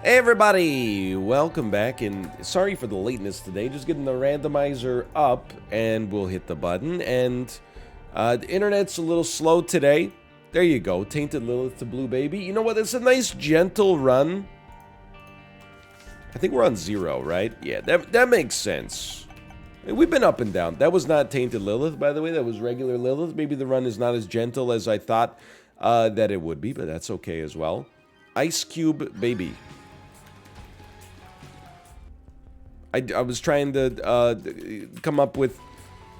Hey everybody, welcome back, and sorry for the lateness today, just getting the randomizer up and we'll hit the button, and the internet's a little slow today. There you go, Tainted Lilith to Blue Baby. You know what, it's a nice gentle run. I think we're on 0, right? Yeah, that makes sense. We've been up and down. That was not Tainted Lilith, by the way, that was regular Lilith. Maybe the run is not as gentle as I thought that it would be, but that's okay as well. Ice Cube Baby. I was trying to come up with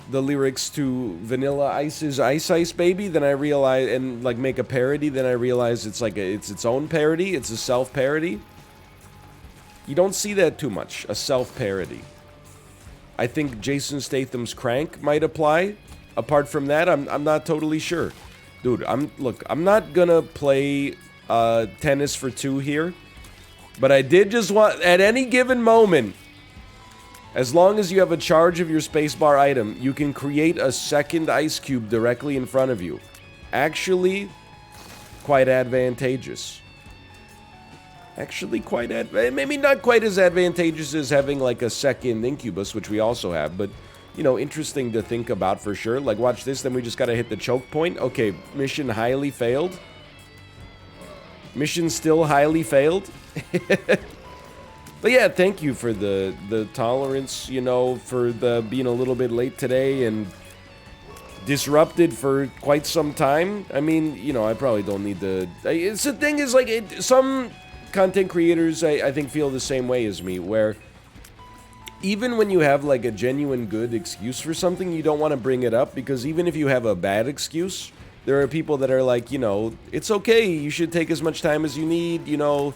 the lyrics to Vanilla Ice's Ice Ice Baby, then I realized, and like make a parody, then I realized it's like it's its own parody, it's a self-parody. You don't see that too much, a self-parody. I think Jason Statham's Crank might apply. Apart from that, I'm not totally sure. Dude, I'm not gonna play tennis for 2 here, but I did just want, at any given moment, as long as you have a charge of your spacebar item, you can create a second ice cube directly in front of you. Actually, quite advantageous. Maybe not quite as advantageous as having like a second incubus, which we also have, but, you know, interesting to think about for sure. Like, watch this, then we just gotta hit the choke point. Okay, mission highly failed. Mission still highly failed. But yeah, thank you for the tolerance, you know, for the being a little bit late today and disrupted for quite some time. I mean, you know, I probably don't need to... It's the thing is, like, some content creators, I think, feel the same way as me, where even when you have, like, a genuine good excuse for something, you don't want to bring it up, because even if you have a bad excuse, there are people that are like, you know, it's okay, you should take as much time as you need, you know...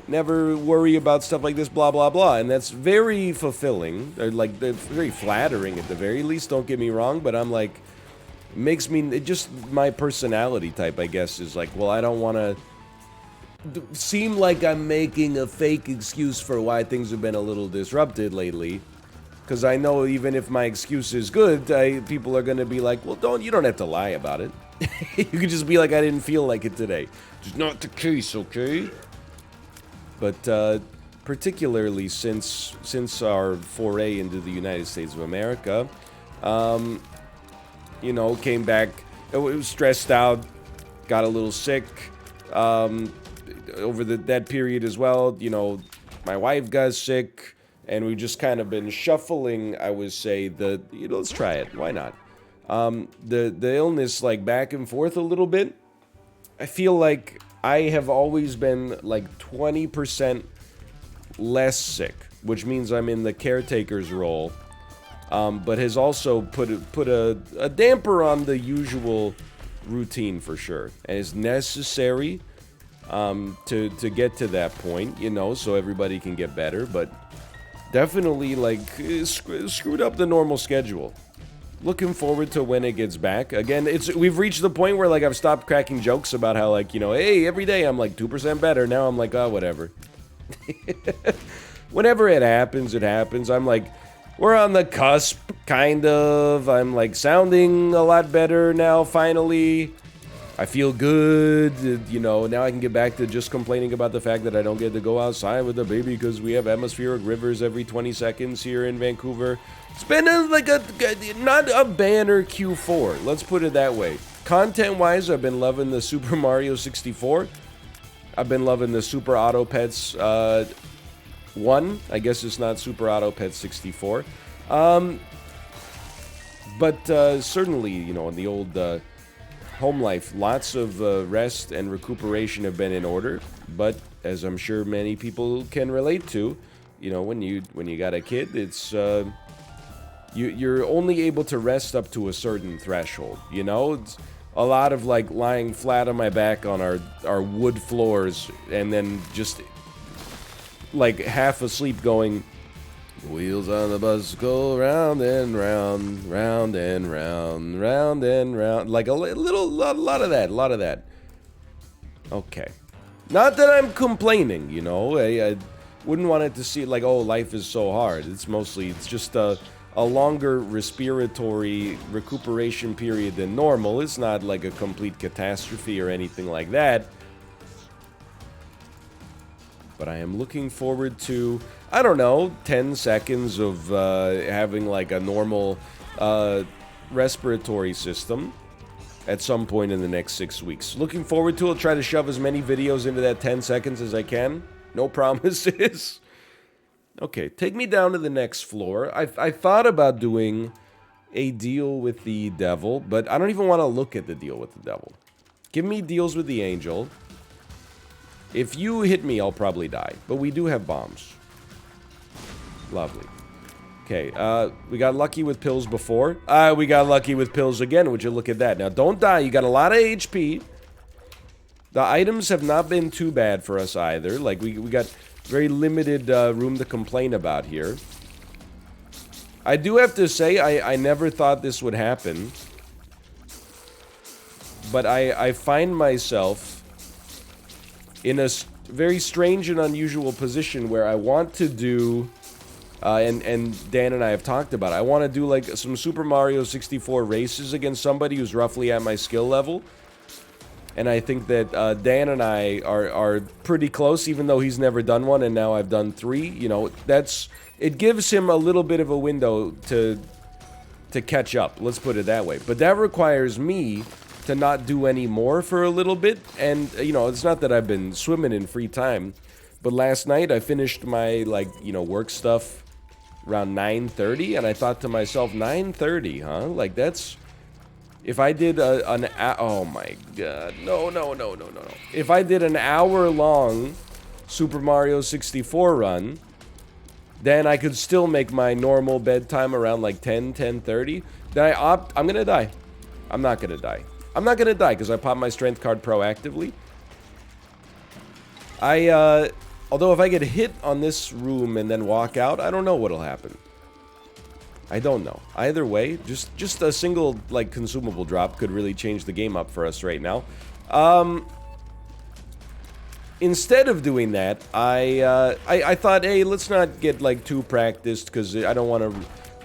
Never worry about stuff like this, blah, blah, blah. And that's very fulfilling. Or like, very flattering at the very least, don't get me wrong. But I'm like, makes me, it just, my personality type, I guess, is like, well, I don't want to seem like I'm making a fake excuse for why things have been a little disrupted lately. Because I know even if my excuse is good, people are going to be like, well, you don't have to lie about it. You can just be like, I didn't feel like it today. It's not the case, okay? But particularly since our foray into the United States of America, you know, came back, it was stressed out, got a little sick, over that period as well. You know, my wife got sick, and we've just kind of been shuffling, I would say, you know, let's try it, why not? The illness, like, back and forth a little bit. I feel like I have always been like 20% less sick, which means I'm in the caretaker's role, but has also put a damper on the usual routine for sure, and is necessary to get to that point, you know, so everybody can get better, but definitely like screwed up the normal schedule. Looking forward to when it gets back. Again, we've reached the point where, like, I've stopped cracking jokes about how, like, you know, hey, every day I'm, like, 2% better. Now I'm like, oh, whatever. Whenever it happens, it happens. I'm like, we're on the cusp, kind of. I'm, like, sounding a lot better now, finally. I feel good. You know, now I can get back to just complaining about the fact that I don't get to go outside with the baby because we have atmospheric rivers every 20 seconds here in Vancouver. It's been not a banner Q4, let's put it that way. Content-wise, I've been loving the Super Mario 64. I've been loving the Super Auto Pets 1. I guess it's not Super Auto Pets 64. But certainly, you know, in the old home life, lots of rest and recuperation have been in order. But as I'm sure many people can relate to, you know, when you got a kid, it's... You're only able to rest up to a certain threshold, you know? It's a lot of, like, lying flat on my back on our wood floors and then just, like, half asleep going, wheels on the bus go round and round, round and round, round and round. Like, a lot of that. Okay. Not that I'm complaining, you know? I wouldn't want it to see, like, oh, life is so hard. It's just a longer respiratory recuperation period than normal. It's not like a complete catastrophe or anything like that. But I am looking forward to, I don't know, 10 seconds of having like a normal respiratory system at some point in the next 6 weeks. Looking forward to it. I'll try to shove as many videos into that 10 seconds as I can. No promises. Okay, take me down to the next floor. I thought about doing a deal with the devil, but I don't even want to look at the deal with the devil. Give me deals with the angel. If you hit me, I'll probably die. But we do have bombs. Lovely. Okay, we got lucky with pills before. We got lucky with pills again. Would you look at that? Now, don't die. You got a lot of HP. The items have not been too bad for us either. Like, we got very limited room to complain about here. I do have to say, I never thought this would happen. But I find myself in a very strange and unusual position where I want to do... and Dan and I have talked about it. I want to do like some Super Mario 64 races against somebody who's roughly at my skill level. And I think that Dan and I are pretty close, even though he's never done one and now I've done 3. You know, it gives him a little bit of a window to catch up. Let's put it that way. But that requires me to not do any more for a little bit. And, you know, it's not that I've been swimming in free time. But last night I finished my, like, you know, work stuff around 9:30, and I thought to myself, 9:30, huh? Like, that's... If I did oh my god. No. If I did an hour-long Super Mario 64 run, then I could still make my normal bedtime around, like, 10:30. Then I'm gonna die. I'm not gonna die. I'm not gonna die, because I popped my strength card proactively. Although if I get hit on this room and then walk out, I don't know what'll happen. I don't know. Either way, just a single, like, consumable drop could really change the game up for us right now. Instead of doing that, I thought, hey, let's not get, like, too practiced, because I don't want to,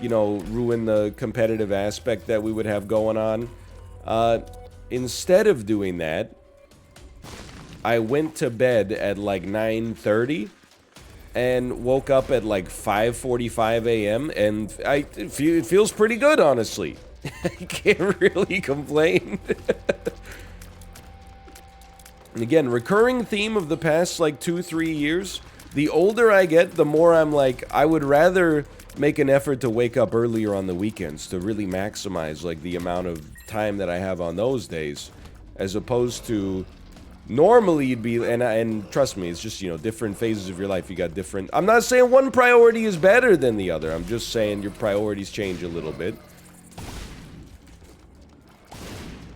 you know, ruin the competitive aspect that we would have going on. Instead of doing that, I went to bed at like 9:30 and woke up at like 5:45 a.m. and it feels pretty good, honestly. I can't really complain. And again, recurring theme of the past like 2-3 years. The older I get, the more I'm like, I would rather make an effort to wake up earlier on the weekends to really maximize like the amount of time that I have on those days, as opposed to... Normally you'd be, and trust me, it's just, you know, different phases of your life. You got different, I'm not saying one priority is better than the other. I'm just saying your priorities change a little bit.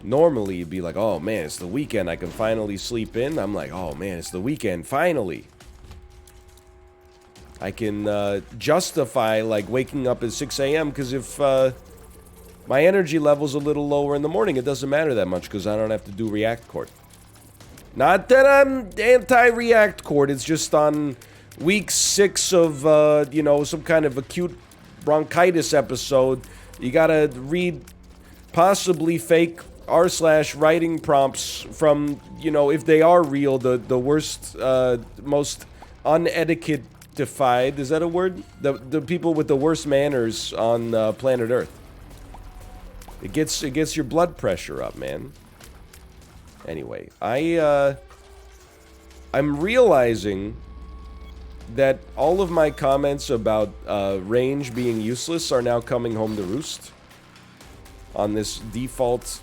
Normally you'd be like, oh man, it's the weekend, I can finally sleep in. I'm like, oh man, it's the weekend, finally. I can justify like waking up at 6 a.m. because if my energy level's a little lower in the morning, it doesn't matter that much because I don't have to do React Court. Not that I'm anti-React Court, it's just on week 6 of, you know, some kind of acute bronchitis episode. You gotta read possibly fake r/writing prompts from, you know, if they are real, the worst, most unetiquettified, is that a word? The people with the worst manners on planet Earth. It gets your blood pressure up, man. Anyway, I'm realizing that all of my comments about range being useless are now coming home to roost on this default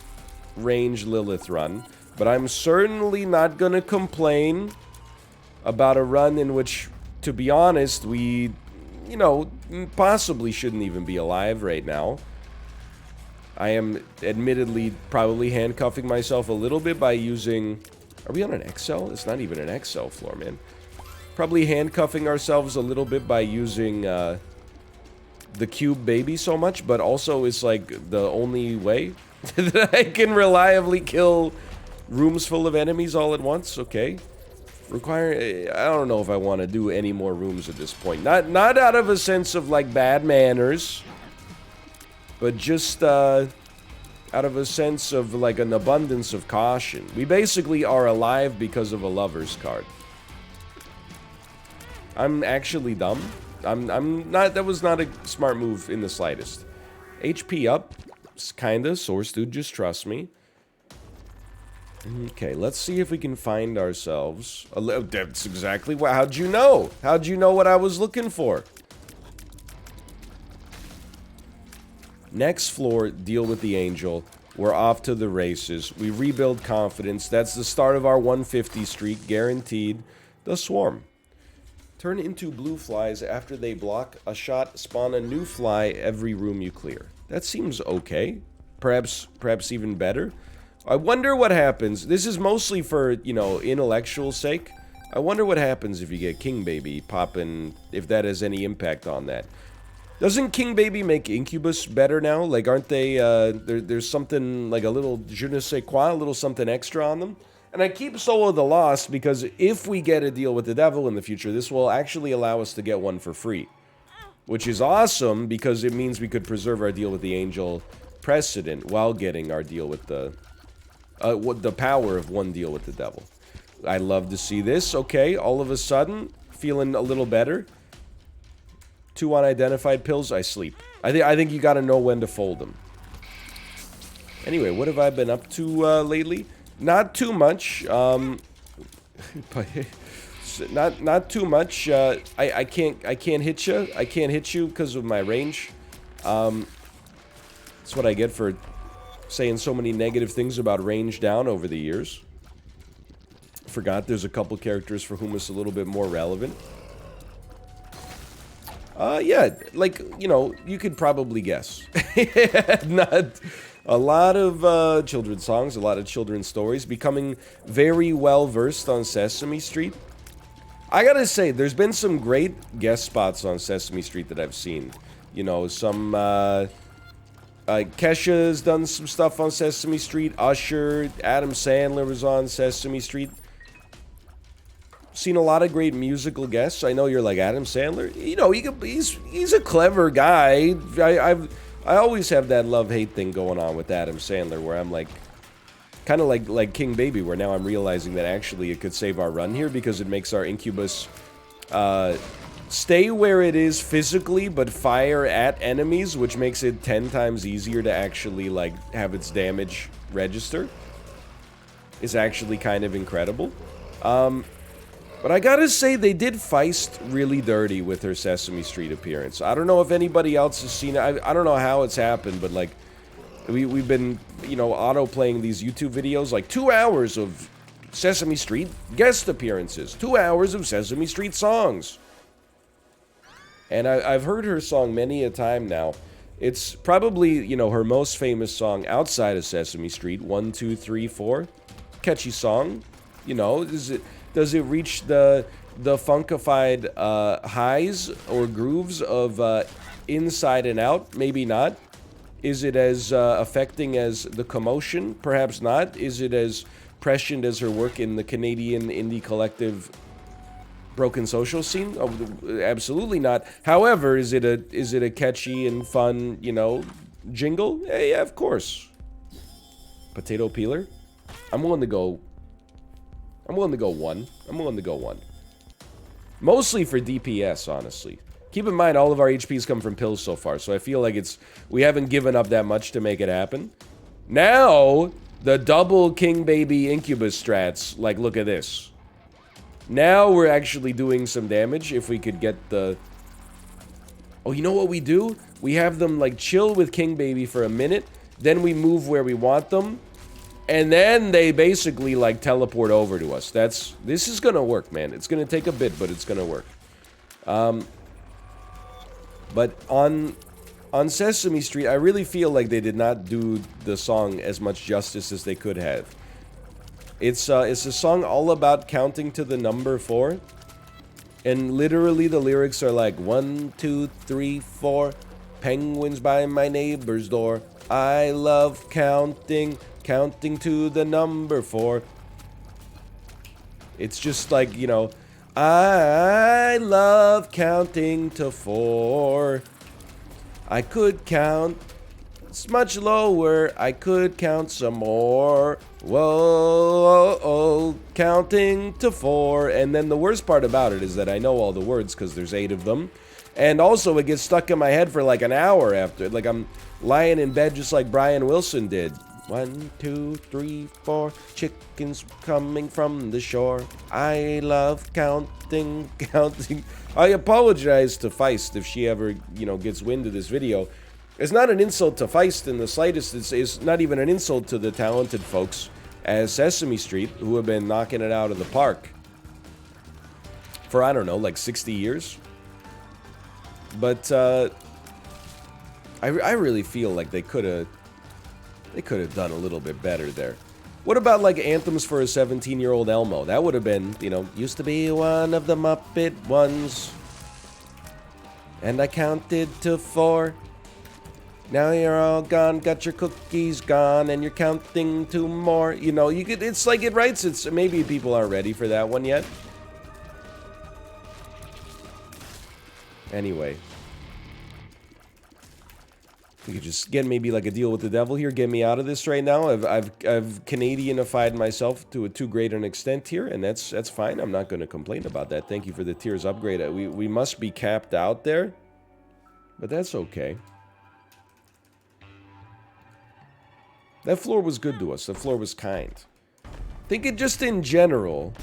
range Lilith run. But I'm certainly not gonna complain about a run in which, to be honest, we, you know, possibly shouldn't even be alive right now. I am admittedly probably handcuffing myself a little bit by using... Are we on an XL? It's not even an XL floor, man. Probably handcuffing ourselves a little bit by using the cube baby so much, but also it's like the only way that I can reliably kill rooms full of enemies all at once. Okay. I don't know if I want to do any more rooms at this point. Not out of a sense of like bad manners, but just out of a sense of like an abundance of caution. We basically are alive because of a lover's card. I'm actually dumb. I'm not, that was not a smart move in the slightest. HP up, kinda, Source Dude, just trust me. Okay, let's see if we can find ourselves that's exactly what, how'd you know? How'd you know what I was looking for? Next floor, deal with the angel. We're off to the races. We rebuild confidence. That's the start of our 150 streak, guaranteed. The swarm. Turn into blue flies after they block a shot. Spawn a new fly every room you clear. That seems okay. Perhaps even better. I wonder what happens. This is mostly for, you know, intellectual sake. I wonder what happens if you get King Baby popping, if that has any impact on that. Doesn't King Baby make Incubus better now? Like, aren't they, there's something, like a little je ne sais quoi, a little something extra on them? And I keep Soul of the Lost because if we get a deal with the devil in the future, this will actually allow us to get one for free. Which is awesome because it means we could preserve our deal with the angel precedent while getting our deal with the power of one deal with the devil. I love to see this. Okay, all of a sudden, feeling a little better. 2 unidentified pills, I sleep. I think you gotta know when to fold them. Anyway, what have I been up to lately? Not too much. But not too much. I can't hit you. I can't hit you because of my range. That's what I get for saying so many negative things about range down over the years. Forgot there's a couple characters for whom it's a little bit more relevant. Yeah, like, you know, you could probably guess. Not a lot of children's songs, a lot of children's stories, becoming very well versed on Sesame Street. I gotta say, there's been some great guest spots on Sesame Street that I've seen. You know, some, Kesha's done some stuff on Sesame Street. Usher, Adam Sandler was on Sesame Street. Seen a lot of great musical guests. I know you're like, Adam Sandler? You know, he's a clever guy. I always have that love-hate thing going on with Adam Sandler, where I'm like, kind of like King Baby, where now I'm realizing that actually it could save our run here because it makes our Incubus stay where it is physically, but fire at enemies, which makes it 10 times easier to actually, like, have its damage register. Is actually kind of incredible. But I gotta say, they did Feist really dirty with her Sesame Street appearance. I don't know if anybody else has seen it. I don't know how it's happened, but, like, we've been, you know, auto-playing these YouTube videos, like 2 hours of Sesame Street guest appearances. 2 hours of Sesame Street songs. And I've heard her song many a time now. It's probably, you know, her most famous song outside of Sesame Street. 1, 2, 3, 4. Catchy song. You know, does it reach the funkified highs or grooves of Inside and Out? Maybe not. Is it as affecting as The Commotion? Perhaps not. Is it as prescient as her work in the Canadian indie collective Broken Social Scene? Oh, absolutely not. However, is it a catchy and fun, you know, jingle? Yeah, of course. Potato peeler? I'm willing to go 1. I'm willing to go 1. Mostly for DPS, honestly. Keep in mind, all of our HPs come from pills so far, so I feel like we haven't given up that much to make it happen. Now, the double King Baby Incubus strats, like, look at this. Now we're actually doing some damage if we could get the... Oh, you know what we do? We have them, like, chill with King Baby for a minute, then we move where we want them, and then they basically, like, teleport over to us. This is gonna work, man. It's gonna take a bit, but it's gonna work. But on Sesame Street, I really feel like they did not do the song as much justice as they could have. It's a song all about counting to the number 4. And literally the lyrics are like, 1, 2, 3, 4. Penguins by my neighbor's door. I love counting to the number 4. It's just like, you know, I love counting to 4. I could count... It's much lower. I could count some more. Whoa, oh, counting to 4. And then the worst part about it is that I know all the words because there's 8 of them. And also it gets stuck in my head for like an hour after. Like I'm lying in bed just like Brian Wilson did. 1, 2, 3, 4, chickens coming from the shore. I love counting, counting. I apologize to Feist if she ever, gets wind of this video. It's not an insult to Feist in the slightest. It's not even an insult to the talented folks at Sesame Street who have been knocking it out of the park for, I don't know, like 60 years. But I really feel like they could have done a little bit better there. What about like anthems for a 17-year-old Elmo? That would have been, used to be one of the Muppet ones, and I counted to 4. Now you're all gone, got your cookies gone, and you're counting to more. You could. It's like it writes. It's maybe people aren't ready for that one yet. Anyway, you could just get maybe like a deal with the devil here. Get me out of this right now. I've Canadianified myself to a too great an extent here, and that's fine. I'm not going to complain about that. Thank you for the tiers upgrade. We must be capped out there, but that's okay. That floor was good to us. The floor was kind. I think it just in general,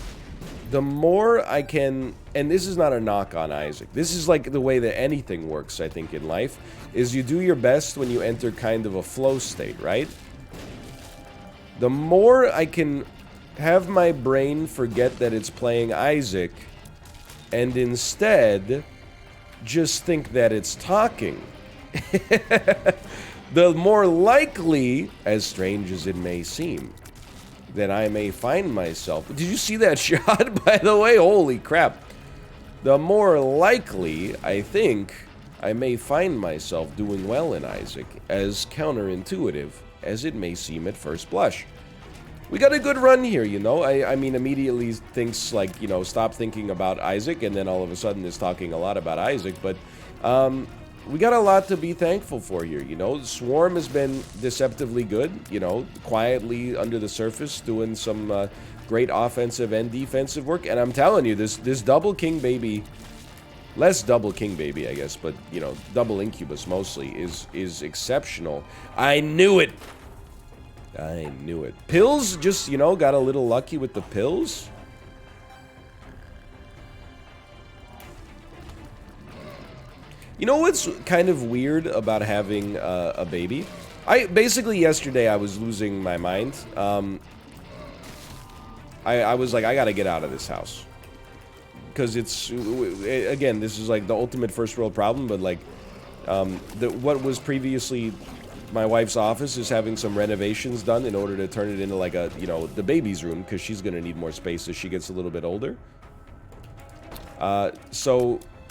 the more I can, and this is not a knock on Isaac. This is like the way that anything works, I think, in life, is you do your best when you enter kind of a flow state, right? The more I can have my brain forget that it's playing Isaac and instead just think that it's talking. The more likely, as strange as it may seem, that I may find myself... Did you see that shot, by the way? Holy crap. The more likely, I think, I may find myself doing well in Isaac, as counterintuitive as it may seem at first blush. We got a good run here, I mean, immediately thinks, like, stop thinking about Isaac, and then all of a sudden is talking a lot about Isaac, but... we got a lot to be thankful for here, Swarm has been deceptively good, quietly under the surface, doing some great offensive and defensive work. And I'm telling you, this double King Baby, less double King Baby, I guess, but, double Incubus mostly, is exceptional. I knew it! I knew it. Pills just, got a little lucky with the pills. You know what's kind of weird about having a baby? Basically yesterday I was losing my mind. I was like, I gotta get out of this house. Because again, this is like the ultimate first world problem, but like, what was previously my wife's office is having some renovations done in order to turn it into like a, the baby's room, because she's gonna need more space as she gets a little bit older. Oh,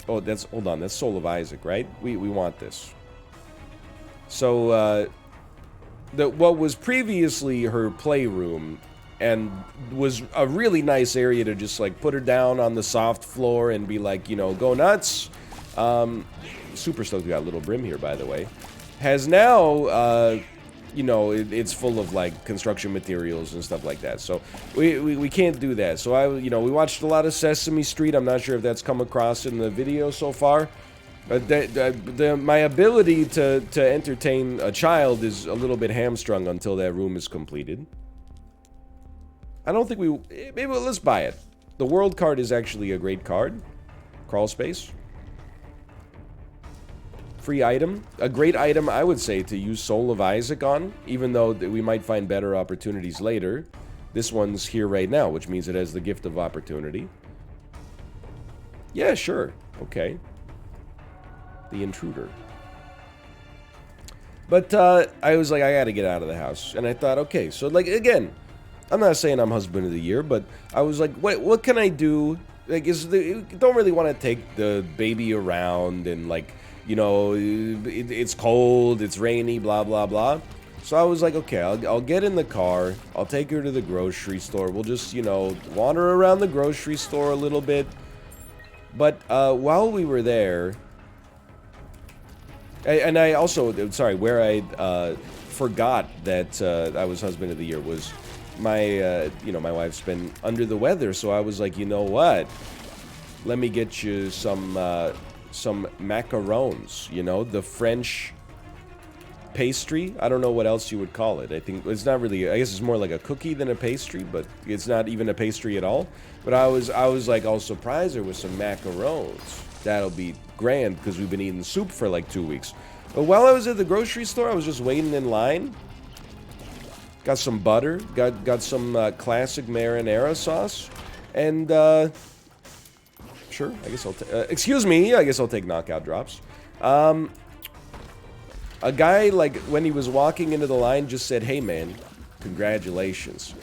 hold on, that's Soul of Isaac, right? We want this. So, what was previously her playroom and was a really nice area to just, like, put her down on the soft floor and be like, go nuts. Super stoked we got a little brim here, by the way. Has now, it's full of, like, construction materials and stuff like that. So, we can't do that. So, we watched a lot of Sesame Street. I'm not sure if that's come across in the video so far. But my ability to entertain a child is a little bit hamstrung until that room is completed. I don't think maybe let's buy it. The world card is actually a great card. Crawl space. Free item. A great item, I would say, to use Soul of Isaac on, even though we might find better opportunities later. This one's here right now, which means it has the gift of opportunity. Yeah, sure. Okay. The intruder. But I was like, I gotta get out of the house. And I thought, okay, so like, again, I'm not saying I'm husband of the year, but I was like, what can I do? Like, don't really want to take the baby around and like, it's cold, it's rainy, blah, blah, blah. So I was like, okay, I'll get in the car. I'll take her to the grocery store. We'll just, wander around the grocery store a little bit. But while we were there, and I also, sorry, where I forgot that I was husband of the year was my my wife's been under the weather, so I was like, you know what? Let me get you some macarons, the French pastry. I don't know what else you would call it. I think it's not really, I guess it's more like a cookie than a pastry, but it's not even a pastry at all. But I was like, I'll surprise her with some macarons. That'll be grand, because we've been eating soup for like 2 weeks. But while I was at the grocery store, I was just waiting in line. Got some butter, got some classic marinara sauce, and sure, I guess I'll excuse me, I guess I'll take knockout drops. A guy, like, when he was walking into the line, just said, "Hey man, congratulations."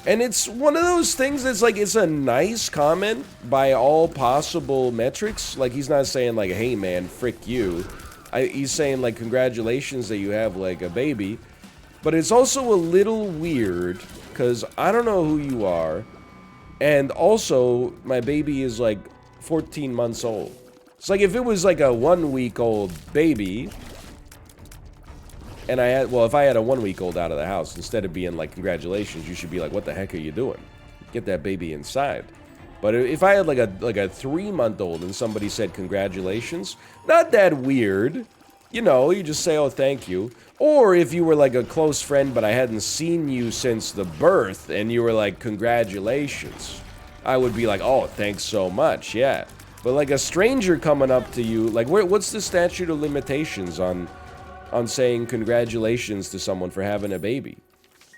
And it's one of those things that's like, it's a nice comment by all possible metrics. Like, he's not saying like, "Hey man, frick you." He's saying like, "Congratulations that you have like a baby." But it's also a little weird, because I don't know who you are, and also, my baby is like 14 months old. It's like, if it was like a 1-week-old baby, and if I had a 1-week-old out of the house, instead of being like, "Congratulations," you should be like, "What the heck are you doing? Get that baby inside." But if I had like a 3-month-old and somebody said congratulations, not that weird. You just say, "Oh, thank you." Or if you were like a close friend, but I hadn't seen you since the birth, and you were like, "Congratulations," I would be like, "Oh, thanks so much, yeah." But like a stranger coming up to you, like, what's the statute of limitations on saying congratulations to someone for having a baby?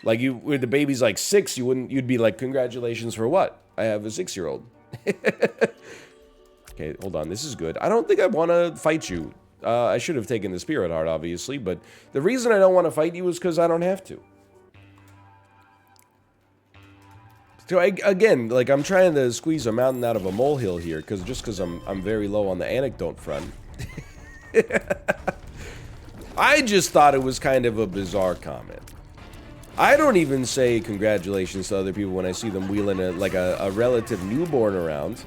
Like, when the baby's like 6, you'd be like, "Congratulations for what? I have a 6-year-old." Okay, hold on, this is good. I don't think I want to fight you. I should have taken the Spirit Heart, obviously, but the reason I don't want to fight you is because I don't have to. So, again, like, I'm trying to squeeze a mountain out of a molehill here, because I'm very low on the anecdote front. I just thought it was kind of a bizarre comment. I don't even say congratulations to other people when I see them wheeling a relative newborn around.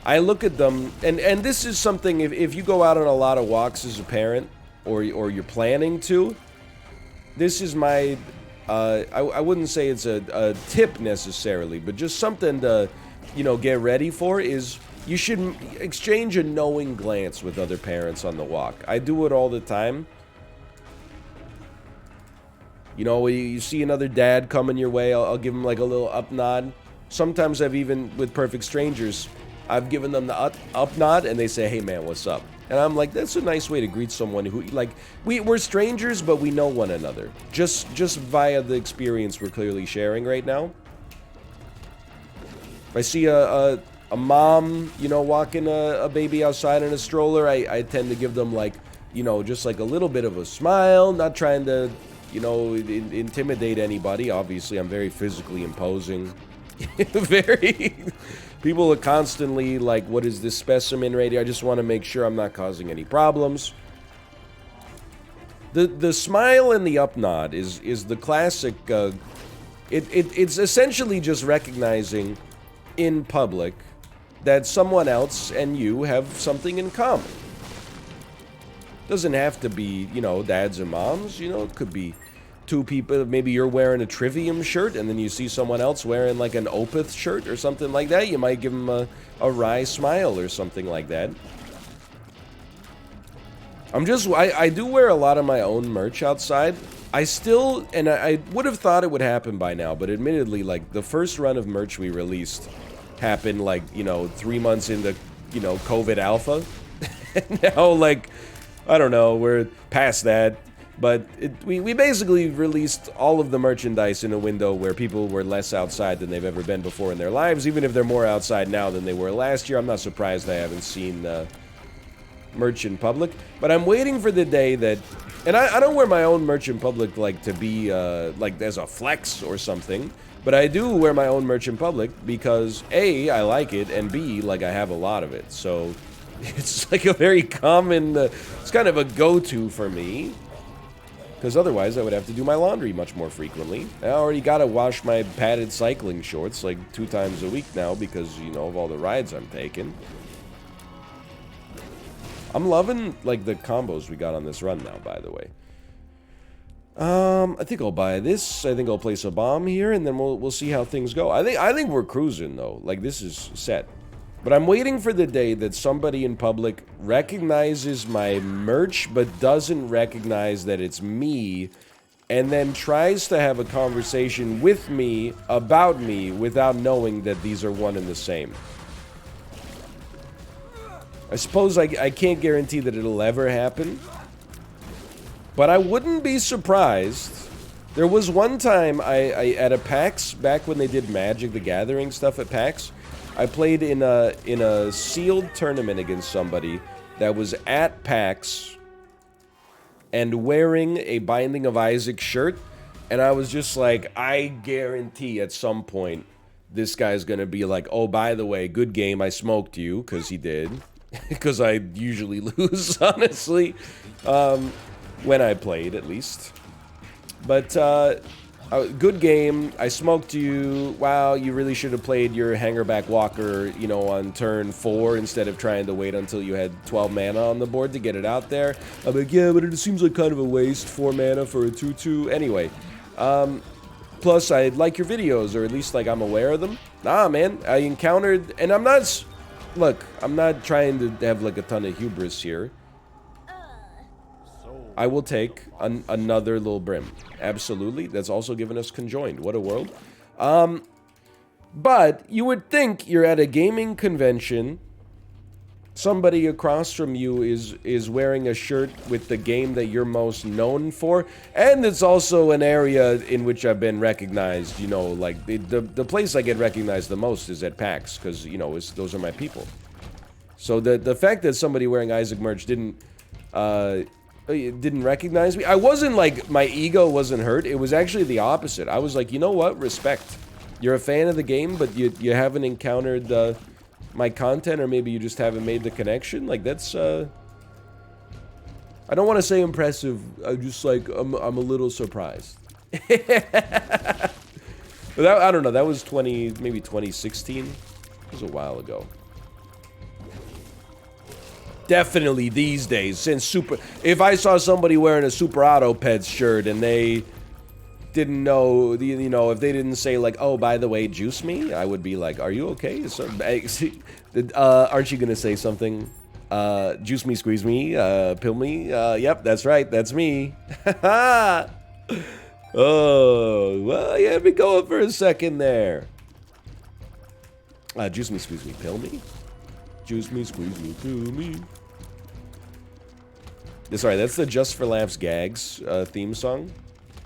I look at them, and this is something, if you go out on a lot of walks as a parent, or you're planning to, this is my, I wouldn't say it's a tip necessarily, but just something to, get ready for, is you should exchange a knowing glance with other parents on the walk. I do it all the time. You see another dad coming your way, I'll give him like a little up nod. Sometimes with perfect strangers, I've given them the up nod, and they say, "Hey man, what's up?" And I'm like, that's a nice way to greet someone who, like, we're strangers, but we know one another. Just via the experience we're clearly sharing right now. If I see a mom, walking a baby outside in a stroller, I tend to give them, like, just like a little bit of a smile, not trying to, intimidate anybody. Obviously, I'm very physically imposing. People are constantly like, "What is this specimen right here?" I just want to make sure I'm not causing any problems. The smile and the up nod is the classic. It's essentially just recognizing in public that someone else and you have something in common. Doesn't have to be, dads and moms. It could be 2 people. Maybe you're wearing a Trivium shirt, and then you see someone else wearing like an Opeth shirt or something like that. You might give them a wry smile or something like that. I do wear a lot of my own merch outside. I would have thought it would happen by now, but admittedly, like, the first run of merch we released happened like, 3 months into, COVID alpha. Now, like, I don't know, we're past that. But we basically released all of the merchandise in a window where people were less outside than they've ever been before in their lives. Even if they're more outside now than they were last year, I'm not surprised I haven't seen merch in public. But I'm waiting for the day that... And I don't wear my own merch in public, like, to be, like, as a flex or something. But I do wear my own merch in public because, A, I like it, and B, like, I have a lot of it. So it's like a very common... it's kind of a go-to for me. Because otherwise I would have to do my laundry much more frequently. I already gotta wash my padded cycling shorts like 2 times a week now because, of all the rides I'm taking. I'm loving, like, the combos we got on this run now, by the way. I think I'll buy this. I think I'll place a bomb here, and then we'll see how things go. I think we're cruising though. Like, this is set. But I'm waiting for the day that somebody in public recognizes my merch, but doesn't recognize that it's me, and then tries to have a conversation with me about me without knowing that these are one and the same. I suppose I can't guarantee that it'll ever happen, but I wouldn't be surprised. There was one time I at a PAX, back when they did Magic the Gathering stuff at PAX, I played in a sealed tournament against somebody that was at PAX and wearing a Binding of Isaac shirt, and I was just like, I guarantee at some point this guy's gonna be like, oh, by the way, good game, I smoked you, because he did. Because I usually lose, honestly, when I played, at least. But, good game, I smoked you, wow, you really should have played your Hangerback Walker, you know, on turn 4, instead of trying to wait until you had 12 mana on the board to get it out there. I'm like, yeah, but it seems like kind of a waste, 4 mana for a 2/2, anyway. Plus, I like your videos, or at least, like, I'm aware of them. Nah, man, I encountered, and I'm not... Look, I'm not trying to have, like, a ton of hubris here. I will take another little brim. Absolutely. That's also given us conjoined. What a world. But you would think you're at a gaming convention. Somebody across from you is wearing a shirt with the game that you're most known for. And it's also an area in which I've been recognized. You know, like, the place I get recognized the most is at PAX. Because, you know, those are my people. So the fact that somebody wearing Isaac merch didn't recognize me. I wasn't like, my ego wasn't hurt. It was actually the opposite. I was like, you know what? Respect. You're a fan of the game, but you haven't encountered my content, or maybe you just haven't made the connection. Like, that's I don't want to say impressive. I'm just like, I'm a little surprised. But that, I don't know. That was maybe 2016. It was a while ago. Definitely these days, since if I saw somebody wearing a Super Auto Pets shirt and they didn't know, you know, if they didn't say like, oh, by the way, juice me, I would be like, are you okay? So, aren't you gonna say something? Juice me, squeeze me, pill me? Yep, that's right, that's me. Oh, well, you had me going for a second there. Juice me, squeeze me, pill me? Juice me, squeeze me, pill me. Sorry, that's the Just for Laughs Gags theme song.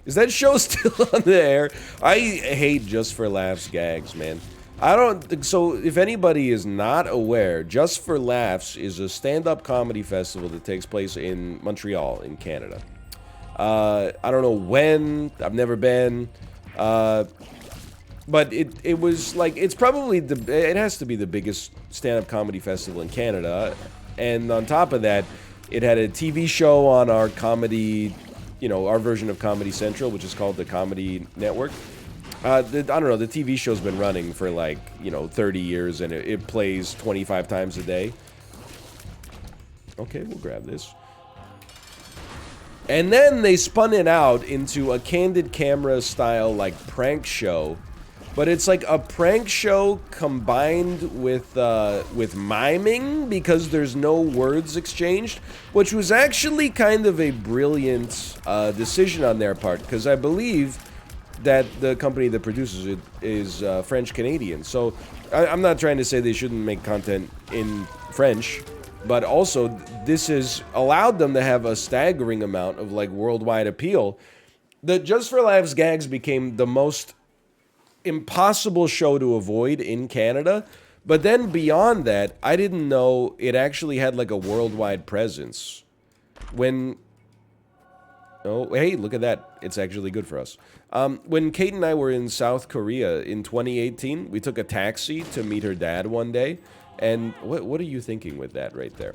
Is that show still on the air? I hate Just for Laughs Gags, man. I don't... So, if anybody is not aware, Just for Laughs is a stand-up comedy festival that takes place in Montreal, in Canada. I don't know when. I've never been. But it was like, it's probably it has to be the biggest stand-up comedy festival in Canada. And on top of that, it had a TV show on our comedy, you know, our version of Comedy Central, which is called the Comedy Network. I don't know, the TV show's been running for like, you know, 30 years, and it plays 25 times a day. Okay, we'll grab this. And then they spun it out into a candid camera style, like, prank show. But it's like a prank show combined with miming, because there's no words exchanged, which was actually kind of a brilliant decision on their part, because I believe that the company that produces it is French-Canadian. So I'm not trying to say they shouldn't make content in French, but also this has allowed them to have a staggering amount of like worldwide appeal. The Just for Laughs Gags became the most impossible show to avoid in Canada, but then beyond that, I didn't know it actually had like a worldwide presence. When... Oh, hey, look at that. It's actually good for us. When Kate and I were in South Korea in 2018, we took a taxi to meet her dad one day. And what are you thinking with that right there?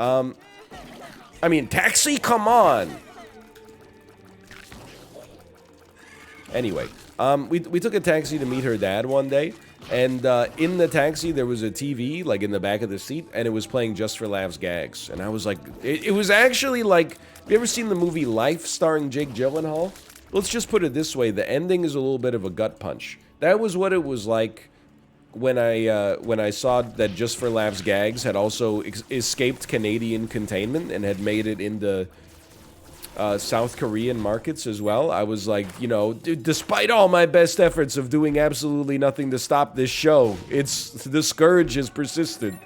I mean, taxi? Come on! Anyway, we took a taxi to meet her dad one day. And in the taxi, there was a TV, like, in the back of the seat, and it was playing Just for Laughs gags. And I was like, it was actually like, have you ever seen the movie Life starring Jake Gyllenhaal? Let's just put it this way, the ending is a little bit of a gut punch. That was what it was like when I saw that Just for Laughs gags had also escaped Canadian containment and had made it into South Korean markets as well. I was like, you know, despite all my best efforts of doing absolutely nothing to stop this show, the scourge has persisted.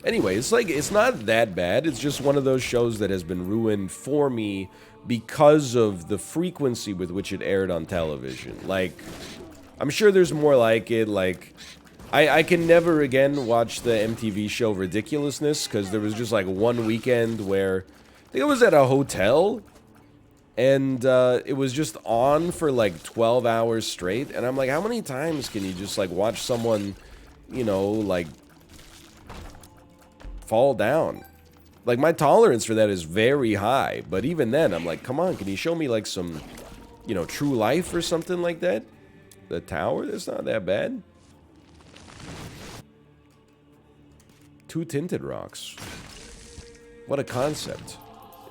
Anyway, it's like, it's not that bad. It's just one of those shows that has been ruined for me because of the frequency with which it aired on television. Like, I'm sure there's more like it, like, I can never again watch the MTV show Ridiculousness, because there was just like one weekend where, I think it was at a hotel, and it was just on for like 12 hours straight, and I'm like, how many times can you just like watch someone, you know, like, fall down? Like, my tolerance for that is very high, but even then, I'm like, come on, can you show me like some, you know, True Life or something like that? The Tower? That's not that bad. 2 tinted rocks. What a concept.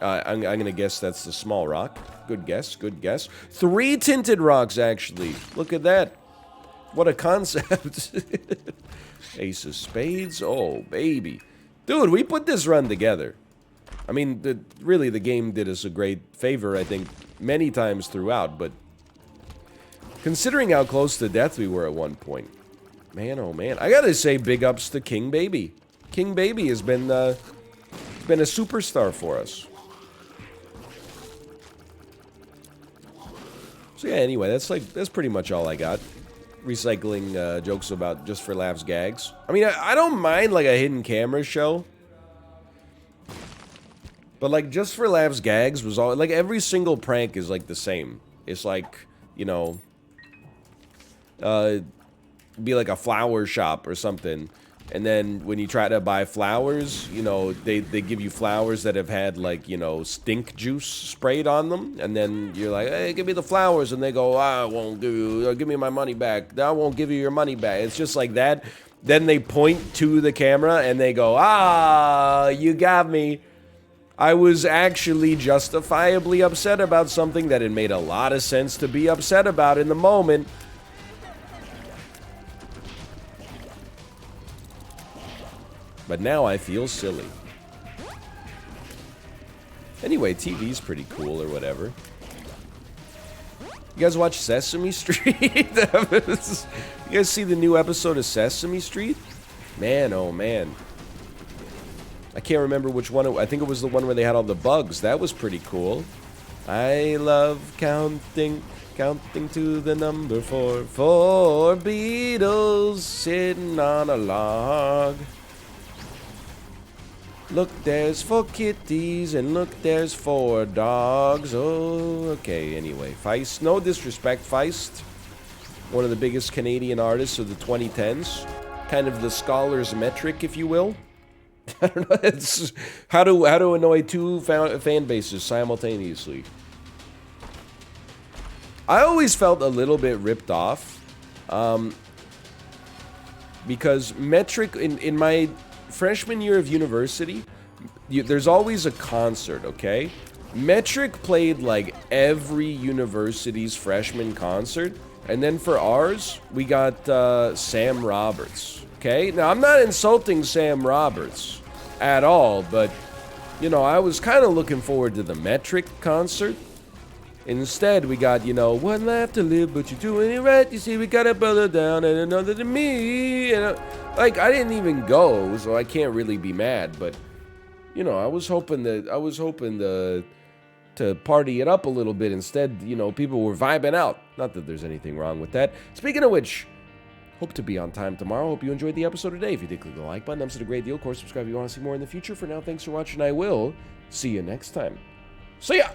I'm gonna guess that's the small rock. Good guess, good guess. 3 tinted rocks, actually. Look at that. What a concept. Ace of Spades. Oh, baby. Dude, we put this run together. I mean, really, the game did us a great favor, I think, many times throughout, but considering how close to death we were at one point, man, oh man. I gotta say, big ups to King Baby. King Baby has been a superstar for us. So yeah, anyway, that's pretty much all I got. Recycling jokes about Just for Laughs gags. I mean, I don't mind like a hidden camera show, but like Just for Laughs gags was all like, every single prank is like the same. It's like, you know, be like a flower shop or something. And then when you try to buy flowers, you know, they give you flowers that have had, like, you know, stink juice sprayed on them. And then you're like, hey, give me the flowers. And they go, I won't give you, give me my money back. I won't give you your money back. It's just like that. Then they point to the camera and they go, ah, you got me. I was actually justifiably upset about something that it made a lot of sense to be upset about in the moment. But now I feel silly. Anyway, TV's pretty cool or whatever. You guys watch Sesame Street? You guys see the new episode of Sesame Street? Man, oh man. I can't remember which one. I think it was the one where they had all the bugs. That was pretty cool. I love counting to the number 4. 4 beetles sitting on a log. Look, there's 4 kitties, and look, there's 4 dogs. Oh, okay, anyway. Feist, no disrespect, Feist. One of the biggest Canadian artists of the 2010s. Kind of the scholar's metric, if you will. I don't know, it's how to annoy 2 fan bases simultaneously. I always felt a little bit ripped off. Because metric, in my freshman year of university, there's always a concert, okay? Metric played like every university's freshman concert, and then for ours, we got Sam Roberts, okay? Now, I'm not insulting Sam Roberts at all, but, you know, I was kind of looking forward to the Metric concert. Instead, we got, you know, one life to live, but you're doing it right. You see, we got a brother down and another than me. And like, I didn't even go, so I can't really be mad. But, you know, I was hoping to party it up a little bit. Instead, you know, people were vibing out. Not that there's anything wrong with that. Speaking of which, hope to be on time tomorrow. Hope you enjoyed the episode today. If you did, click the like button. That was a great deal. Of course, subscribe if you want to see more in the future. For now, thanks for watching. I will see you next time. See ya!